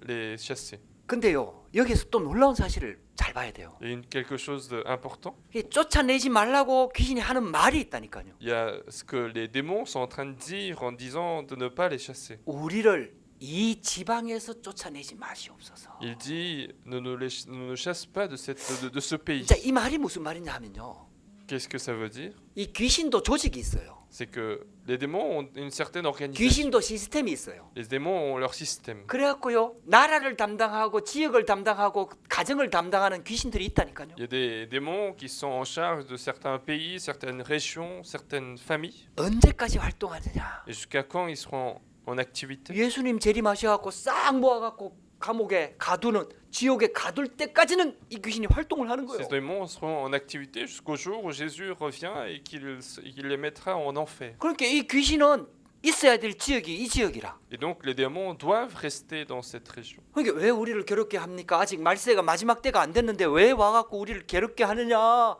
les chasser. 근데요 여기서 또 놀라운 사실을 잘 봐야 돼요. Et quelque chose d'important, 이 쫓아내지 말라고 귀신이 하는 말이 있다니까요. il y a ce que les démons sont en train de dire en disant de ne pas les chasser. 우리를 이 지방에서 쫓아내지 마시옵소서. Il dit ne nous chasse pas de ce pays. 자, 이 말이 무슨 말이냐 하면요. Qu'est-ce que ça veut dire? 이 귀신도 조직이 있어요. C'est que les démons ont une certaine organisation. 귀신도 시스템이 있어요. Les démons ont leur système. 그래갖고요 나라를 담당하고 지역을 담당하고 가정을 담당하는 귀신들이 있다니까요. Il y a des démons qui sont en charge de certains pays, certaines régions, certaines familles. 언제까지 활동하느냐? Et jusqu'à quand ils seront en activité? 예수님 재림하셔갖고 싹 모아갖고 감옥에 가두는 지옥에 가둘 때까지는 이 귀신이 활동을 하는 거예요. Ces démons seront en activité jusqu'au jour où Jésus revient et qu'il les mettra en enfer. 그러니까 이 귀신은 있어야 될 지역이 이 지역이라. Et donc les démons doivent rester dans cette région. 그러니까 왜 우리를 괴롭게 합니까? 아직 말세가 마지막 때가 안 됐는데 왜 와갖고 우리를 괴롭게 하느냐?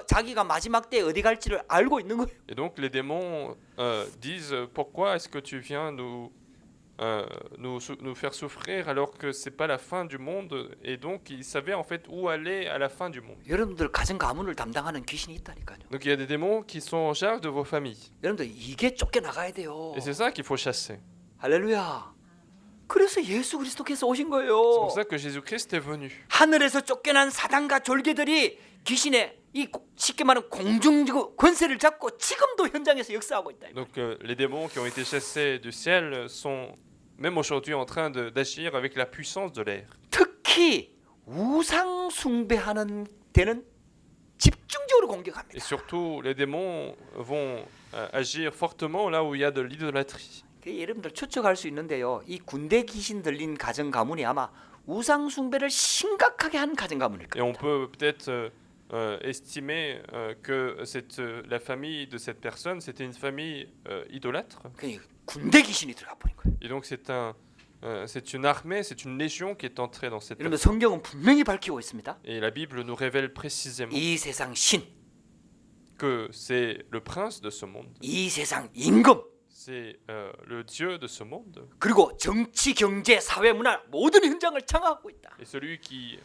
자기가 마지막 때에 어디 갈지를 알고 있는 거예요. Et donc les démons disent pourquoi est-ce que tu viens nous faire souffrir alors que c'est pas la fin du monde, et donc ils savaient en fait où aller à la fin du monde. 여러분들 가정 가문을 담당하는 귀신이 있다니까요. Donc il y a des démons qui sont en charge de vos familles. 여러분들 이게 쫓겨 나가야 돼요. Et c'est ça qu'il faut chasser. 할렐루야. 그래서 예수 그리스도께서 오신 C'est 거예요. pour ça que Jésus-Christ est venu. 하늘에서 쫓겨난 사단과 졸개들이 귀신의 이 쉽게 말하면 공중 권세를 잡고 지금도 현장에서 역사하고 있다. Donc les démons qui ont été chassés du ciel sont même aujourd'hui en train d'agir avec la puissance de l'air. 특히 우상 숭배하는 데는 집중적으로 공격합니다. Et surtout, les démons vont agir fortement là où il y a de l'idolâtrie. 여러분들 추측할 수 있는데요. 이 군대 귀신 들린 가정 가문이 아마 우상 숭배를 심각하게 한 가정 가문일 Et on 겁니다. peut peut-être estimer que la famille de cette personne, c'était une famille idolâtre. 군대 귀신이 들어가 버린 거예요. Et donc c'est une armée, c'est une légion qui est entrée dans cette 여러분 personne. 성경은 분명히 밝히고 있습니다. Et la Bible nous révèle précisément 이 세상 신, que c'est le prince de ce monde, 이 세상 임금, c'est le Dieu de ce monde, 그리고 정치, 경제, 사회, 문화 모든 현장을 장악하고 있다. et celui qui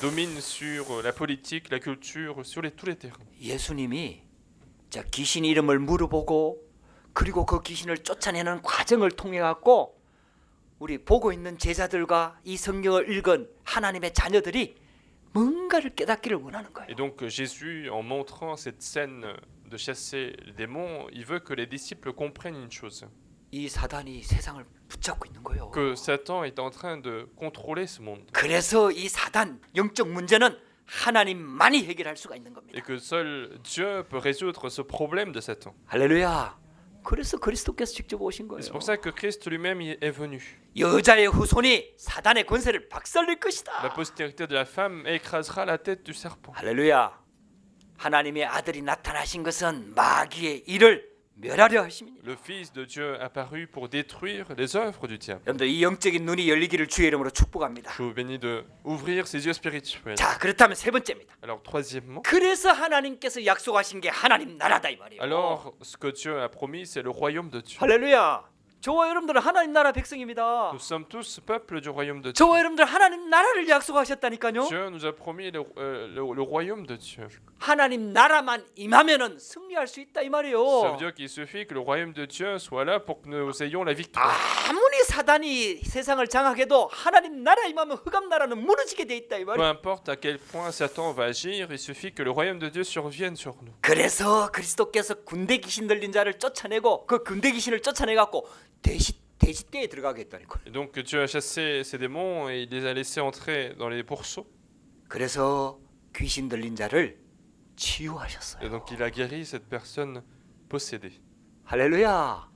domine sur la politique, la culture, sur tous les terrains. 예수님이 자 귀신 이름을 물어보고 그리고 그 귀신을 쫓아내는 과정을 통해 갖고 우리 보고 있는 제자들과 이 성경을 읽은 하나님의 자녀들이 뭔가를 깨닫기를 원하는 거예요. Et donc Jésus, en montrant cette scène de chasser les démons, il veut que les disciples comprennent une chose, 이 사단이 세상을 붙잡고 있는 거예요. que Satan est en train de contrôler ce monde, 그래서 이 사단 영적 문제는 하나님만이 해결할 수가 있는 겁니다. et que seul Dieu peut résoudre ce problème de Satan. 할렐루야. 그래서 그리스도께서 직접 오신 거예요. C'est pour ça que Christ lui-même est venu. 여자의 후손이 사단의 권세를 박살낼 것이다. La postérité de la femme écrasera la tête du serpent. 할렐루야. 하나님의 아들이 나타나신 것은 마귀의 일을 멸하려 하심이니. Le Fils de Dieu apparu pour détruire les œuvres du diable. 여러분들 이 영적인 눈이 열리기를 주의 이름으로 축복합니다. Je vous bénis de ouvrir ses yeux spirituels. 자, 그렇다면 세 번째입니다. Alors troisièmement, 그래서 하나님께서 약속하신 게 하나님 나라다 이 말이에요. alors ce que Dieu a promis, c'est le royaume de Dieu. 할렐루야. 저와 여러분들은 하나님 나라 백성입니다. Nous sommes tous peuple du royaume de Dieu. 저와 여러분들 하나님 나라를 약속하셨다니까요. Dieu nous a promis le royaume de Dieu. 하나님 나라만 임하면은 승리할 수 있다 이 Ça veut 말이에요. dire qu'il suffit que le royaume de Dieu soit là pour que nous ayons la victoire. 아무리 사단이 세상을 장악해도 하나님 나라 임하면 흑암 나라는 무너지게 돼 있다 이 Peu 말이에요. importe à quel point Satan va agir, il suffit que le royaume de Dieu survienne sur nous. 그래서 그리스도께서 군대 귀신 들린 자를 쫓아내고 그 군대 귀신을 쫓아내 갖고 돼지떼에 들어가게 했다니까요. Et donc Dieu a chassé ces démons et il les a laissés entrer dans les pourceaux. 그래서 귀신 들린 자를 Et 치유하셨어요. donc il a guéri cette personne possédée. 할렐루야.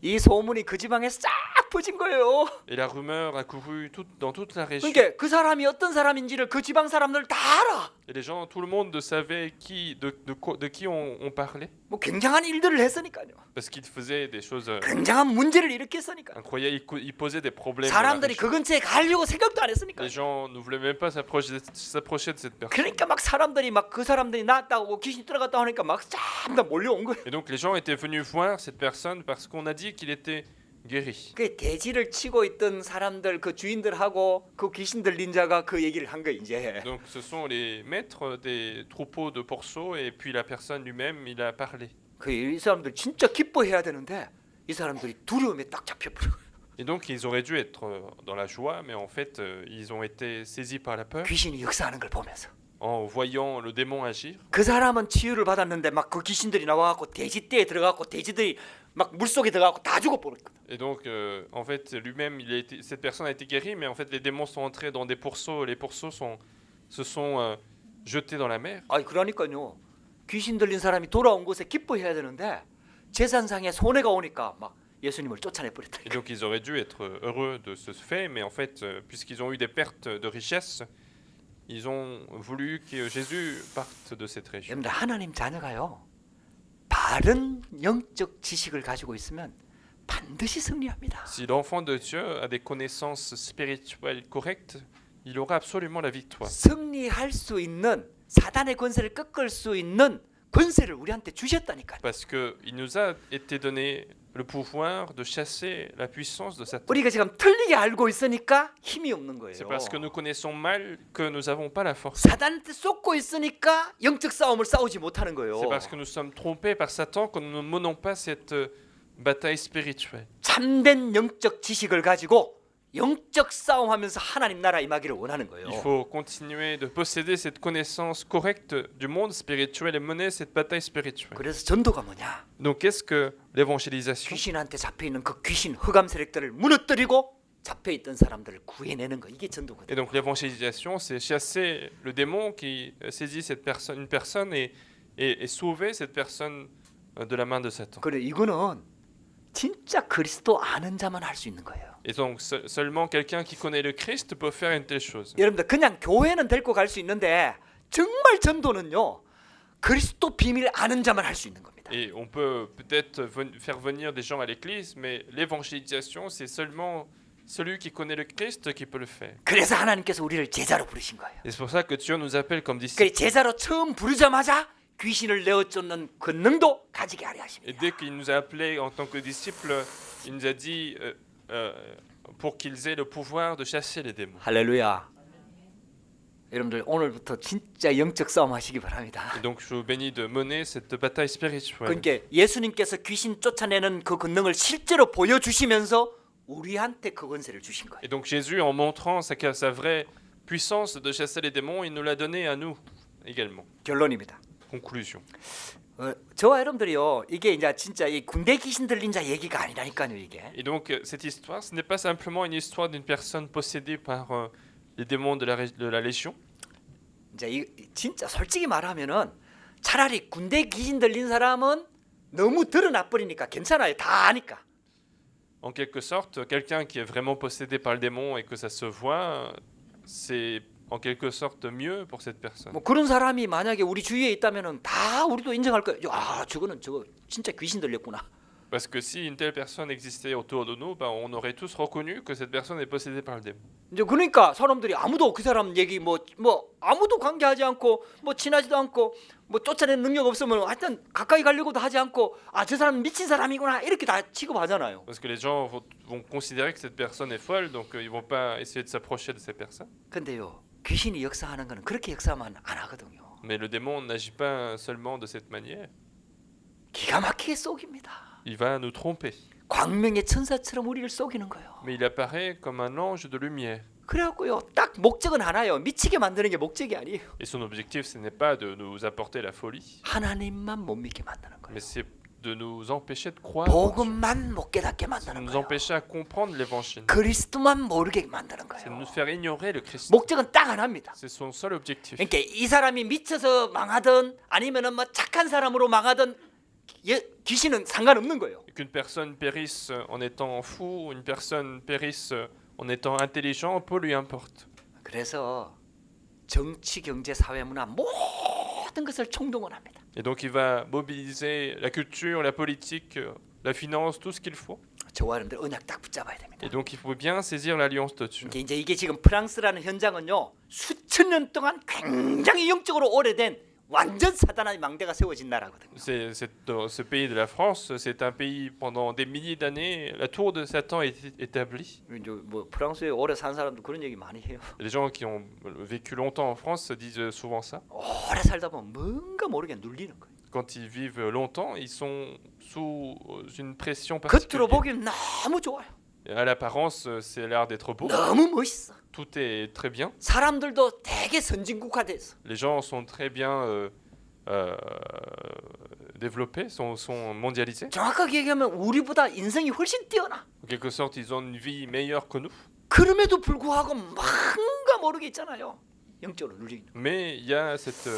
이 소문이 그 지방에 싹 퍼진 거예요. Et la rumeur a couru dans toute la région. 그러니까 그 사람이 어떤 사람인지를 그 지방 사람들 다 알아. Et les gens, tout le monde savait de qui on parlait. 뭐 굉장한 일들을 했으니까요. Parce qu'il faisait des choses 굉장한 문제를 일으켰으니까. incroyables. Il posait des problèmes. Dans la 사람들이 région. 그 근처에 가려고 생각도 안 했으니까. Les gens ne voulaient même pas s'approcher de cette personne. 그러니까 막 사람들이 막 그 사람들이 나왔다고 귀신이 들어갔다 하니까 막 쫙 다 몰려온 거예요. Et donc les gens étaient venus voir cette personne parce qu'on a dit qu'il était guéri. 그 돼지를 치고 있던 사람들 그 주인들하고 그 귀신 들린 자가 그 얘기를 한 거예요 이제. Donc ce sont les maîtres des troupeaux de porceaux et puis la personne lui-même, il a parlé. 그 이 사람들 진짜 기뻐해야 되는데 이 사람들이 두려움에 딱 잡혀버려. Et donc ils auraient dû être dans la joie, mais en fait ils ont été saisis par la peur 귀신이 역사하는 걸 보면서. en voyant le démon agir. 그 사람은 치유를 받았는데 막 그 귀신들이 나와갖고 돼지떼에 들어가고 돼지들이 막 물속에 들어가고 다 죽어버렸거든. Et donc en fait lui-même, cette personne a été guérie, mais en fait les démons sont entrés dans des pourceaux. Les pourceaux se sont jetés dans la mer. 아니 그러니까요. 귀신 들린 사람이 돌아온 곳에 기뻐해야 되는데 재산상에 손해가 오니까 막 예수님을 쫓아내 Et 버렸다. donc ils auraient dû être heureux de ce fait, mais en fait puisqu'ils ont eu des pertes de richesse, ils ont voulu que Jésus parte de cette région. 여러분들 하나님 자녀가요. 바른 영적 지식을 가지고 있으면 반드시 승리합니다. Si l'enfant de Dieu a des connaissances spirituelles correctes, il aura absolument la victoire. 승리할 수 있는 사단의 권세를 꺾을 수 있는 권세를 우리한테 주셨다니까요. Parce qu'il nous a été donné le pouvoir de chasser la puissance de Satan. 우리가 지금 틀리게 알고 있으니까 힘이 없는 거예요. C'est parce que nous connaissons mal que nous n'avons pas la force. 사단한테 쏟고 있으니까 영적 싸움을 싸우지 못하는 거예요. C'est parce que nous sommes trompés par Satan que nous ne menons pas cette bataille spirituelle. 참된 영적 지식을 가지고 영적 싸움하면서 하나님 나라 임하기를 원하는 거예요. Il faut continuer de posséder cette connaissance correcte du monde spirituel et mener cette bataille spirituelle. 그래서 전도가 뭐냐? Donc qu'est-ce que l'évangélisation? 귀신한테 잡혀 있는 그 귀신 흑암 세력들을 무너뜨리고 잡혀 있던 사람들을 구해내는 거 이게 전도거든요. Et donc l'évangélisation, c'est chasser le démon qui saisit une personne et sauver cette personne de la main de Satan. 그래 이거는 진짜 그리스도 아는 자만 할 수 있는 거예요. Et donc seulement quelqu'un qui connaît le Christ peut faire une telle chose. 여러분들 그냥 교회는 데리고 갈 수 있는데 정말 전도는요 그리스도 비밀 아는 자만 할 수 있는 겁니다. Et on peut peut-être faire venir des gens à l'église, mais l'évangélisation, c'est seulement celui qui connaît le Christ qui peut le faire. 그래서 하나님께서 우리를 제자로 부르신 거예요. Et c'est pour ça que Dieu nous appelle comme 그 disciples. 제자로 처음 부르자마자 귀신을 내어쫓는 권능도 가지게 하려 Et 하십니다. dès qu'il nous a appelés en tant que disciples, il nous a dit pour qu'ils aient le pouvoir de chasser les démons. 할렐루야. 여러분들 오늘부터 진짜 영적 싸움 하시기 바랍니다. Et donc je vous bénis de mener cette bataille spirituelle. 그러니까 예수님께서 귀신 쫓아내는 그 권능을 실제로 보여주시면서 우리한테 그 권세를 주신 거예요. Et donc Jésus, en montrant sa vraie puissance de chasser les démons, il nous l'a donné à nous également. 결론입니다. Conclusion. 저와 여러분들이요 이게 이제 진짜 이 군대 귀신 들린 자 얘기가 아니라니까요 이게. Et donc cette histoire, ce n'est pas simplement une histoire d'une personne possédée par les démons de la Légion. 이제 진짜 솔직히 말하면은 차라리 군대 귀신 들린 사람은 너무 드러나 버리니까 괜찮아요. 다 아니까. En quelque sorte, quelqu'un qui est vraiment possédé par le démon et que ça se voit, c'est en quelque sorte mieux pour cette personne. 뭐 그런 사람이 만약에 우리 주위에 있다면은 다 우리도 인정할 거예요. 아, 저거 진짜 귀신 들렸구나. Parce que si une telle personne existait autour de nous, on aurait tous reconnu que cette personne est possédée par le démon. 이제 그러니까 사람들이 아무도 그 사람 얘기 뭐 아무도 관계하지 않고 뭐 친하지도 않고 뭐 쫓아내는 능력 없으면 하여튼 가까이 가려고도 하지 않고 아 저 사람 미친 사람이구나 이렇게 다 취급하잖아요. Parce que les gens vont considérer que cette personne est folle, donc ils vont pas essayer de s'approcher de cette personne. 근데요 귀신이 역사하는 거는 그렇게 역사만 안 하거든요. Mais le démon n'agit pas seulement de cette manière. 기가 막히게 속입니다. Il va nous tromper. 광명의 천사처럼 우리를 속이는 거예요. Mais il apparaît comme un ange de lumière. 그래갖고요 딱 목적은 하나예요. 미치게 만드는 게 목적이 아니에요. Et son objectif, ce n'est pas de nous apporter la folie, 하나님만 못 믿게 만드는 거예요. mais c'est de nous empêcher de croire, en Dieu. 복음만 못 깨닫게 C'est de 만드는 nous 거예요. empêcher à comprendre l'évangile. 그리스도만 모르게 만드는 C'est de 거예요. nous faire ignorer le Christ. 목적은 딱 하나입니다. C'est son seul objectif. 그러니까 이 사람이 미쳐서 망하든 아니면은 뭐 착한 사람으로 망하든 귀신은 상관없는 거예요. Qu'une personne périsse en étant fou, une personne périsse en étant intelligent, peu lui importe. 그래서 정치, 경제, 사회, 문화 모든 것을 총동원합니다. Et donc il va mobiliser la culture, la politique, la finance, tout ce qu'il faut. 저와 여러분들 언약 딱 붙잡아야 됩니다. Et donc il faut bien saisir l'alliance de Dieu. 이제 이게 지금 프랑스라는 현장은요 수천 년 동안 굉장히 영적으로 오래된 완전 사단의 망대가 세워진 나라거든요. Dans ce pays de la France, c'est un pays pendant des milliers d'années, la tour de Satan est établie. 이제 뭐 프랑스에 오래 산 사람도 그런 얘기 많이 해요. Les gens qui ont vécu longtemps en France disent souvent ça. 오래 살다 보면 뭔가 모르게 눌리는 거예요. Quand ils vivent longtemps, ils sont sous une pression 겉으로 particulière. 보기엔 너무 좋아요. Et à l'apparence, c'est l'air d'être beau. 너무 멋있어. Tout est très bien. 사람들도 되게 선진국화돼서 Les gens sont très bien développés, sont mondialisés. 정확하게 얘기하면 우리보다 인성이 훨씬 뛰어나. En quelque sorte, ils ont une vie meilleure que nous. 그럼에도 불구하고 뭔가 모르게 있잖아요. 영적으로 눌리는. Mais il y a cette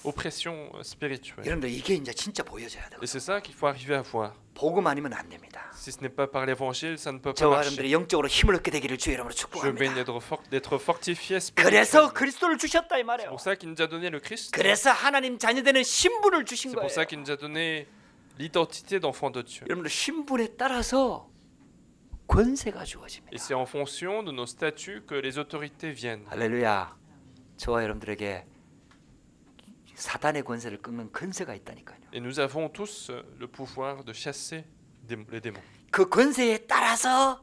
oppression spirituelle. 여러분들 이게 이제 진짜 보여져야 돼요. Et c'est ça qu'il faut arriver à voir. 복음 아니면 안 됩니다. Si ce n'est pas par l'évangile, ça ne peut pas 저와 marcher. 여러분들이 영적으로 힘을 얻게 되기를 주의 이름으로 Je baigne 축복합니다. d'être fortifié 그래서 spirituellement. 그리스도를 주셨다 이 C'est 말이에요. pour ça qu'il nous a donné le Christ. 그래서 하나님 자녀되는 신분을 주신 C'est 거예요. pour ça qu'il nous a donné l'identité d'enfant de Dieu. 여러분들 신분에 따라서 권세가 주어집니다. Et c'est en fonction de nos statuts que les autorités viennent. 할렐루야. 저와 여러분들에게 사단의 권세를 꺾는 권세가 있다니까요. Et nous avons tous le pouvoir de chasser les démons. 그 권세에 따라서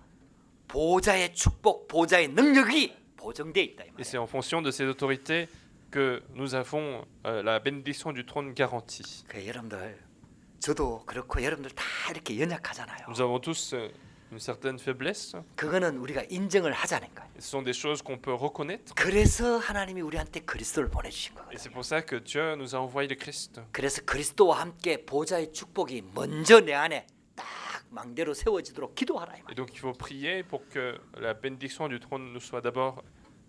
보좌의 축복, 보좌의 능력이 보정돼 있다 이 Et 말이에요. c'est en fonction de ces autorités que nous avons la bénédiction du trône garantie. 그 여러분들 저도 그렇고 여러분들 다 이렇게 연약하잖아요. Nous avons tous une certaine faiblesse. 그거는 우리가 인정을 하자는 거예요. Ce sont des choses qu'on peut reconnaître. 그래서 하나님이 우리한테 그리스도를 보내주신 Et c'est 거거든요. pour ça que Dieu nous a envoyé le Christ. 그래서 그리스도와 함께 보좌의 축복이 먼저 내 안에 딱 망대로 세워지도록 기도하라 이 Et 말이에요. donc il faut prier pour que la bénédiction du trône nous soit d'abord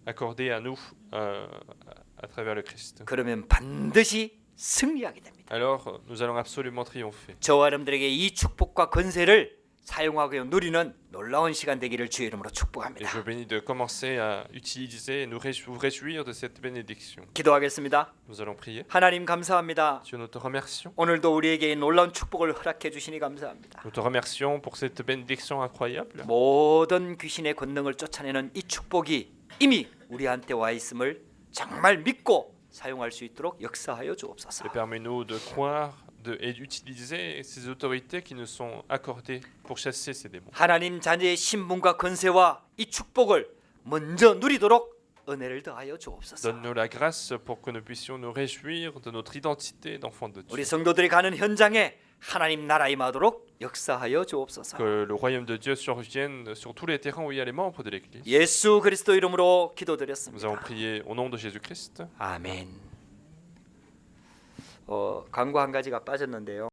accordée à nous à travers le Christ. 그러면 반드시 승리하게 됩니다. Alors nous allons absolument triompher. 저와 여러분들에게 이 축복과 권세를 사용하고 누리는 놀라운 시간 되기를 주의 이름으로 Et 축복합니다. je bénis de commencer à utiliser et nous réjouir de cette bénédiction. 기도하겠습니다. Nous allons prier. 하나님 감사합니다. Dieu, nous te remercions. 오늘도 우리에게 이 놀라운 축복을 허락해 주시니 감사합니다. Nous te remercions pour cette bénédiction incroyable. 모든 귀신의 권능을 쫓아내는 이 축복이 이미 우리한테 와 있음을 정말 믿고 사용할 수 있도록 역사하여 주옵소서. Et permets-nous de croire et d'utiliser ces autorités qui nous sont accordées pour chasser ces démons. 하나님 자녀의 신분과 권세와 이 축복을 먼저 누리도록 은혜를 더하여 주옵소서. Donne-nous la grâce pour que nous puissions nous réjouir de notre identité d'enfant de Dieu. 우리 성도들이 가는 현장에 하나님 나라 임하도록 역사하여 주옵소서. Que le royaume de Dieu survienne sur tous les terrains où il y a les membres de l'Église. 예수 그리스도 이름으로 Nous avons 기도드렸습니다. prié au nom de Jésus-Christ. 아멘. 광고 한 가지가 빠졌는데요.